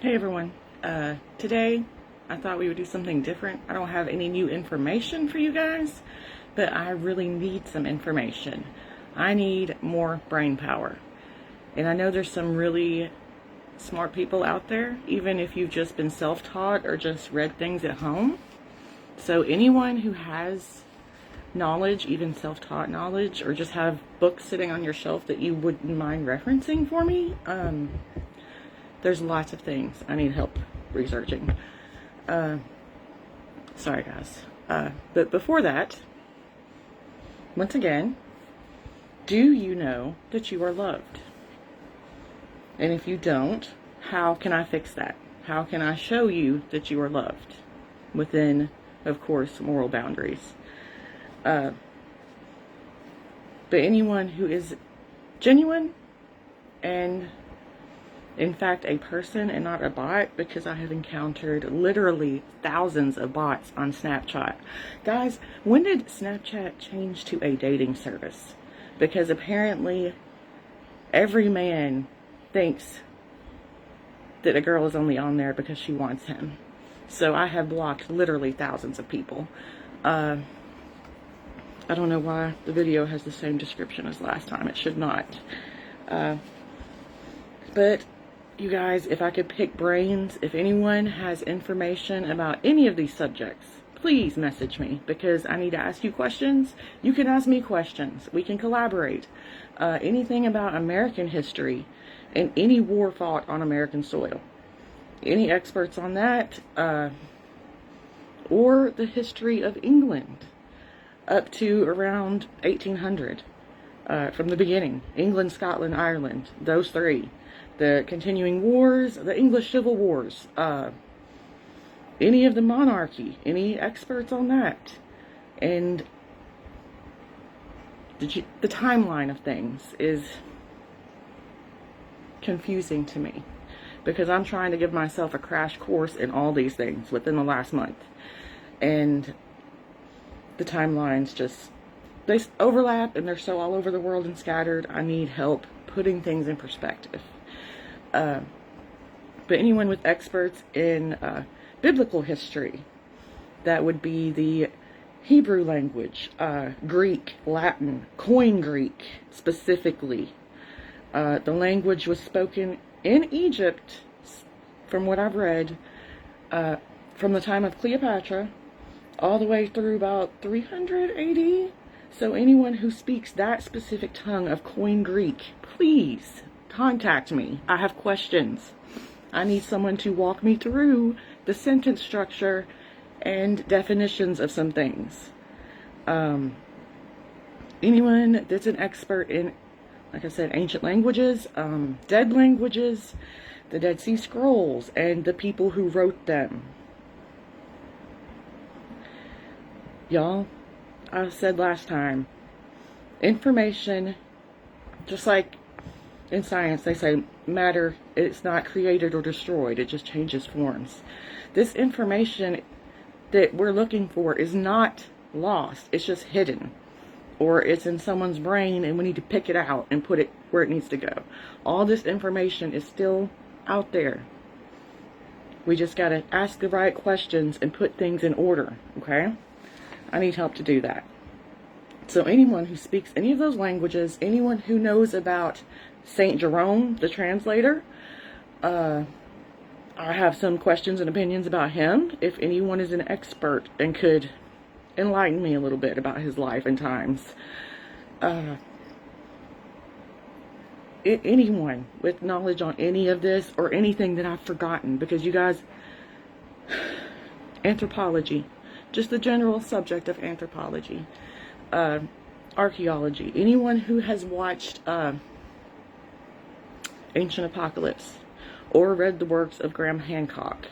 Hey everyone, today I thought we would do something different. I don't have any new information for you guys, but I really need some information. I need more brain power. And I know there's some really smart people out there, even if you've just been self-taught or just read things at home. So anyone who has knowledge, even self-taught knowledge, or just have books sitting on your shelf that you wouldn't mind referencing for me, there's lots of things I need help researching. Sorry guys. But before that, once again, do you know that you are loved? And if you don't, how can I fix that? How can I show you that you are loved? Within, of course, moral boundaries. But anyone who is genuine and in fact a person and not a bot, because I have encountered literally thousands of bots on Snapchat. Guys, when did Snapchat change to a dating service? Because apparently every man thinks that a girl is only on there because she wants him. So I have blocked literally thousands of people. I don't know why the video has the same description as last time. It should not. But you guys, if I could pick brains, if anyone has information about any of these subjects, please message me, because I need to ask you questions. You can ask me questions. We can collaborate. Anything about American history and any war fought on American soil. Any experts on that, or the history of England up to around 1800, from the beginning. England, Scotland, Ireland, those three. The continuing wars, the English Civil Wars, any of the monarchy, any experts on that, and the timeline of things is confusing to me, because I'm trying to give myself a crash course in all these things within the last month, and the timelines just, they overlap and they're so all over the world and scattered. I need help putting things in perspective. But anyone with experts in biblical history, that would be the Hebrew language, Greek, Latin, Koine Greek specifically. The language was spoken in Egypt, from what I've read, from the time of Cleopatra all the way through about 300 AD. So anyone who speaks that specific tongue of Koine Greek, please contact me. I have questions. I need someone to walk me through the sentence structure and definitions of some things. Anyone that's an expert in, like I said, ancient languages, dead languages, the Dead Sea Scrolls, and the people who wrote them. Y'all, I said last time, information, just like in science, they say matter, it's not created or destroyed, it just changes forms. This information that we're looking for is not lost, it's just hidden. Or it's in someone's brain and we need to pick it out and put it where it needs to go. All this information is still out there. We just gotta ask the right questions and put things in order, okay? I need help to do that. So anyone who speaks any of those languages, anyone who knows about Saint Jerome, the translator, I have some questions and opinions about him. If anyone is an expert and could enlighten me a little bit about his life and times. Anyone with knowledge on any of this or anything that I've forgotten, because you guys, anthropology, just the general subject of anthropology, archaeology, anyone who has watched Ancient Apocalypse or read the works of Graham Hancock,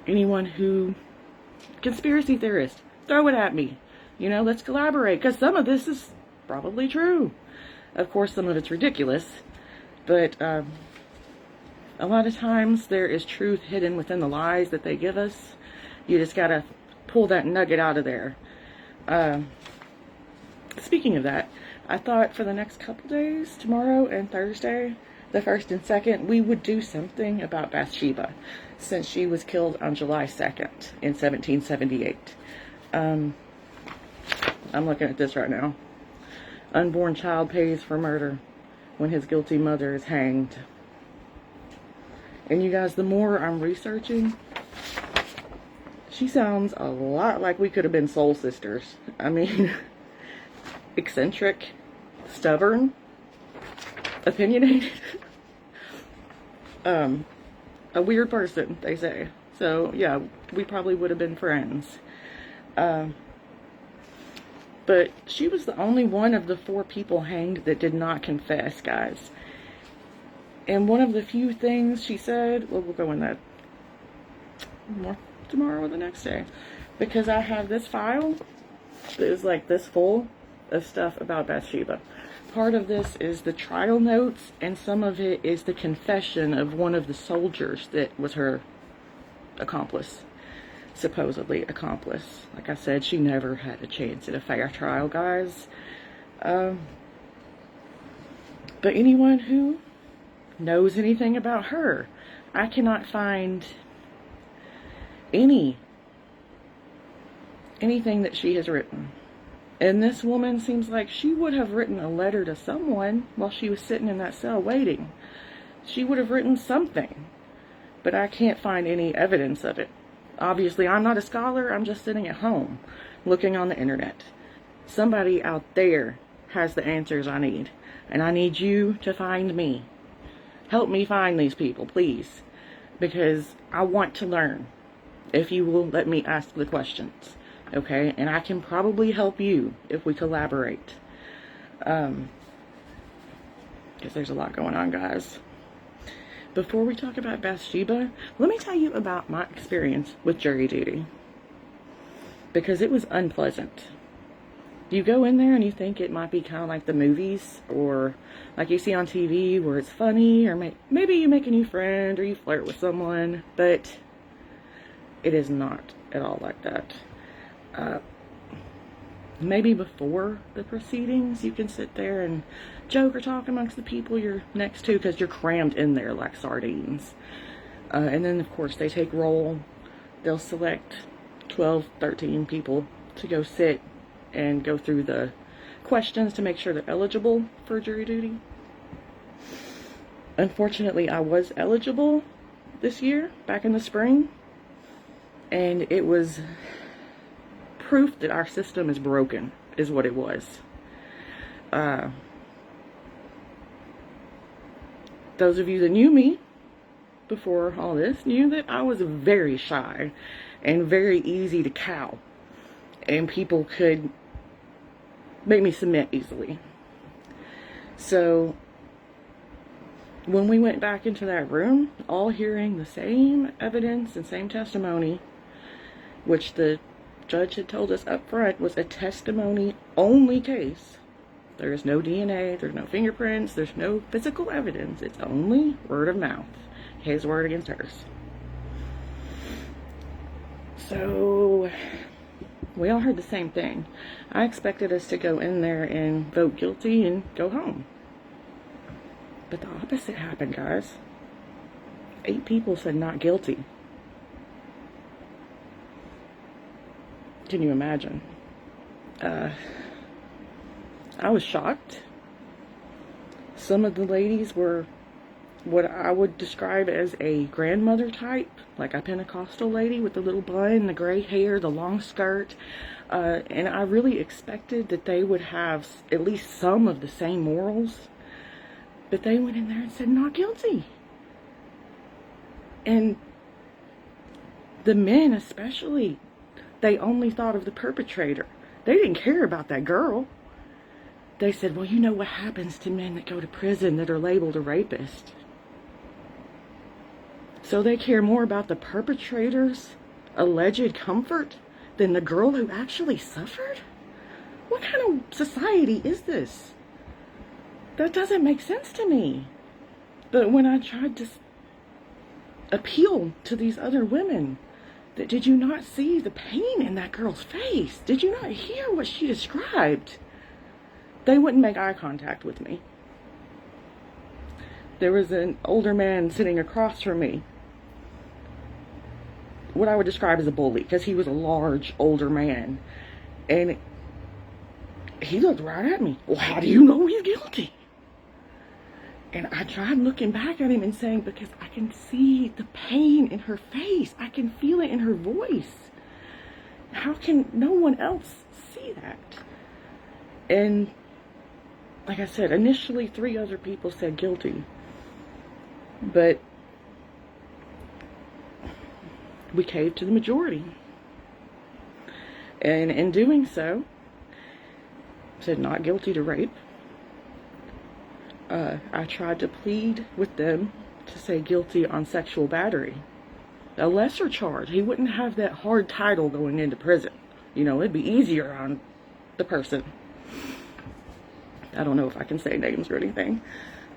anyone who, conspiracy theorist, throw it at me. You know, let's collaborate, because some of this is probably true. Of course, some of it's ridiculous, but a lot of times there is truth hidden within the lies that they give us. You just gotta pull that nugget out of there. Speaking of that, I thought for the next couple days, tomorrow and Thursday, the first and second, we would do something about Bathsheba, since she was killed on July 2nd in 1778. I'm looking at this right now. Unborn child pays for murder when his guilty mother is hanged. And you guys, the more I'm researching, she sounds a lot like we could have been soul sisters. I mean, eccentric, stubborn, opinionated. A weird person, they say. So, yeah, we probably would have been friends. But she was the only one of the 4 people hanged that did not confess, guys. And one of the few things she said, well, we'll go in that more tomorrow or the next day. Because I have this file that is like this full of stuff about Bathsheba. Part of this is the trial notes, and some of it is the confession of one of the soldiers that was her accomplice. Supposedly accomplice. Like I said, she never had a chance at a fair trial, guys. But anyone who knows anything about her, I cannot find anything that she has written. And this woman seems like she would have written a letter to someone while she was sitting in that cell waiting. She would have written something, but I can't find any evidence of it. Obviously, I'm not a scholar. I'm just sitting at home looking on the internet. Somebody out there has the answers I need, and I need you to find me. Help me find these people, please, because I want to learn, if you will let me ask the questions. Okay, and I can probably help you if we collaborate. Because there's a lot going on, guys. Before we talk about Bathsheba, let me tell you about my experience with jury duty. Because it was unpleasant. You go in there and you think it might be kind of like the movies, or like you see on TV where it's funny, or maybe you make a new friend, or you flirt with someone, but it is not at all like that. Maybe before the proceedings, you can sit there and joke or talk amongst the people you're next to, because you're crammed in there like sardines. And then, of course, they take roll. They'll select 12, 13 people to go sit and go through the questions to make sure they're eligible for jury duty. Unfortunately, I was eligible this year, back in the spring, and it was proof that our system is broken, is what it was. Those of you that knew me before all this knew that I was very shy and very easy to cow, and people could make me submit easily. So when we went back into that room, all hearing the same evidence and same testimony, which the judge had told us up front was a testimony only case. There is no DNA, there's no fingerprints, there's no physical evidence. It's only word of mouth. His word against hers. So we all heard the same thing. I expected us to go in there and vote guilty and go home. But the opposite happened, guys. 8 people said not guilty. Can you imagine? I was shocked. Some of the ladies were what I would describe as a grandmother type, like a Pentecostal lady with the little bun, the gray hair, the long skirt. And I really expected that they would have at least some of the same morals. But they went in there and said not guilty. And the men especially, they only thought of the perpetrator. They didn't care about that girl. They said, well, you know what happens to men that go to prison that are labeled a rapist. So they care more about the perpetrator's alleged comfort than the girl who actually suffered? What kind of society is this? That doesn't make sense to me. But when I tried to appeal to these other women, that did you not see the pain in that girl's face? Did you not hear what she described? They wouldn't make eye contact with me. there was an older man sitting across from me, what I would describe as a bully, because he was a large, older man. And he looked right at me. Well, how do you know he's guilty? And I tried looking back at him and saying, because I can see the pain in her face. I can feel it in her voice. How can no one else see that? And like I said, initially 3 other people said guilty. But we caved to the majority. And in doing so, said not guilty to rape. I tried to plead with them to say guilty on sexual battery. A lesser charge. He wouldn't have that hard title going into prison. You know, it'd be easier on the person. I don't know if I can say names or anything.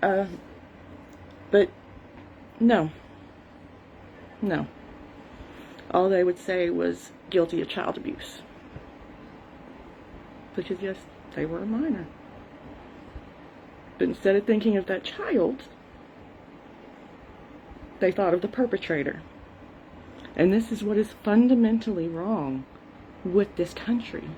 But no. No. All they would say was guilty of child abuse. Because yes, they were a minor. But instead of thinking of that child, they thought of the perpetrator. And this is what is fundamentally wrong with this country.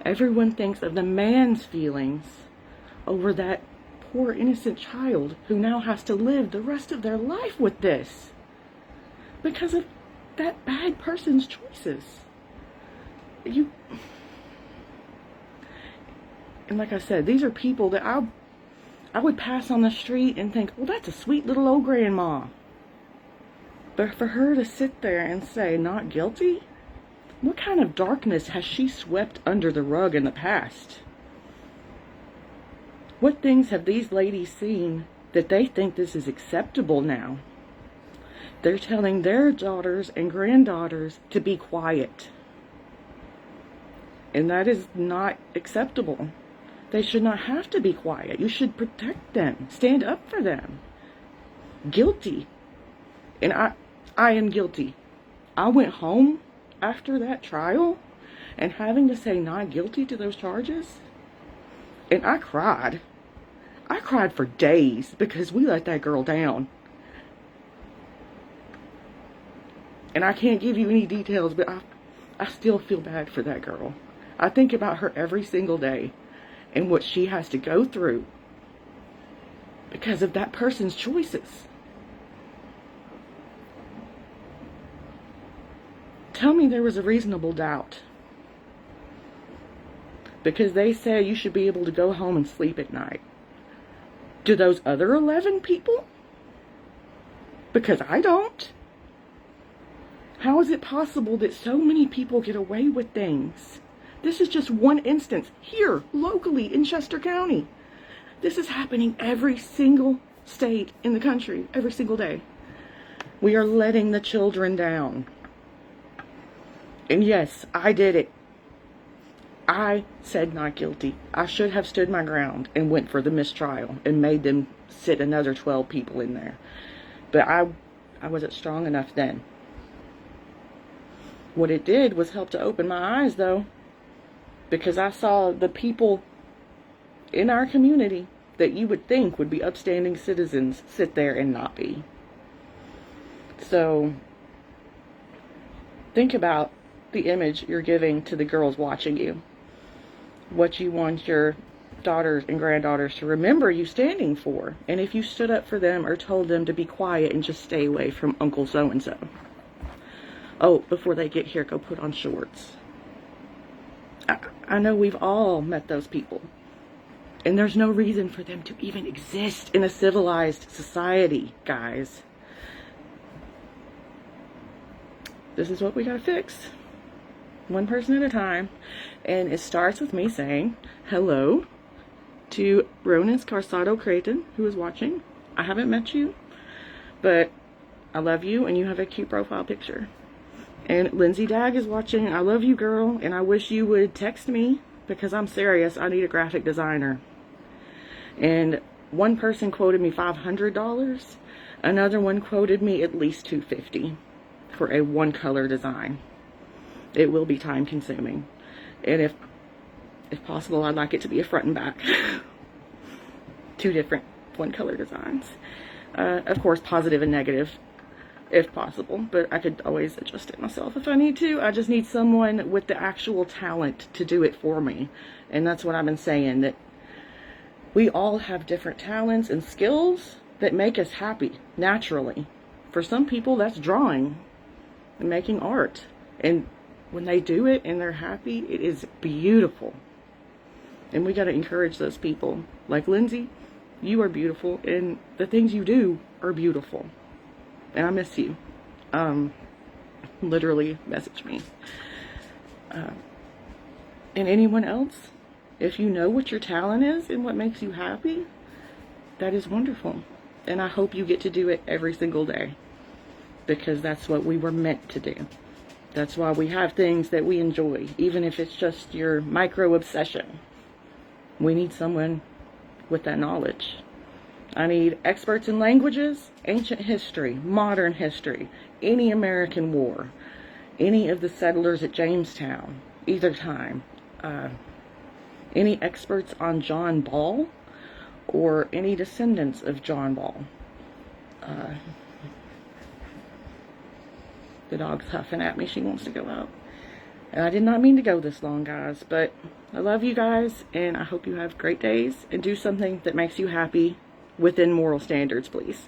Everyone thinks of the man's feelings over that poor innocent child who now has to live the rest of their life with this because of that bad person's choices. And like I said, these are people that I would pass on the street and think, well, that's a sweet little old grandma. But for her to sit there and say, not guilty? What kind of darkness has she swept under the rug in the past? What things have these ladies seen that they think this is acceptable now? They're telling their daughters and granddaughters to be quiet. And that is not acceptable. They should not have to be quiet. You should protect them. Stand up for them. Guilty. And I am guilty. I went home after that trial and having to say not guilty to those charges. And I cried. I cried for days because we let that girl down. And I can't give you any details, but I still feel bad for that girl. I think about her every single day and what she has to go through because of that person's choices. Tell me there was a reasonable doubt. Because they say you should be able to go home and sleep at night. Do those other 11 people? Because I don't. How is it possible that so many people get away with things? This is just one instance here, locally in Chester County. This is happening every single state in the country, every single day. We are letting the children down. And yes, I did it. I said not guilty. I should have stood my ground and went for the mistrial and made them sit another 12 people in there. But I wasn't strong enough then. What it did was help to open my eyes, though, because I saw the people in our community that you would think would be upstanding citizens sit there and not be. So think about the image you're giving to the girls watching you. What you want your daughters and granddaughters to remember you standing for. And if you stood up for them or told them to be quiet and just stay away from Uncle so-and-so. Oh, before they get here, go put on shorts. I know we've all met those people. And there's no reason for them to even exist in a civilized society, guys. This is what we gotta fix. One person at a time. And it starts with me saying hello to Ronan Scarsato Creighton, who is watching. I haven't met you, but I love you and you have a cute profile picture. And Lindsay Dag is watching. I love you, girl, and I wish you would text me because I'm serious. I need a graphic designer. And one person quoted me $500. Another one quoted me at least $250 for a one color design. It will be time consuming. And if possible, I'd like it to be a front and back. 2 different one color designs. Of course, positive and negative, if possible, but I could always adjust it myself if I need to. I just need someone with the actual talent to do it for me. And that's what I've been saying, that we all have different talents and skills that make us happy naturally. For some people, that's drawing and making art. And when they do it and they're happy, it is beautiful. And we got to encourage those people. Like Lindsay, you are beautiful, and the things you do are beautiful. And I miss you. Literally message me. And anyone else, if you know what your talent is and what makes you happy, that is wonderful. And I hope you get to do it every single day, because that's what we were meant to do. That's why we have things that we enjoy, even if it's just your micro obsession. We need someone with that knowledge. I need experts in languages, ancient history, modern history, any American war, any of the settlers at Jamestown, either time, any experts on John Ball, or any descendants of John Ball. The dog's huffing at me. She wants to go out. And I did not mean to go this long, guys, but I love you guys, and I hope you have great days, and do something that makes you happy within moral standards, please.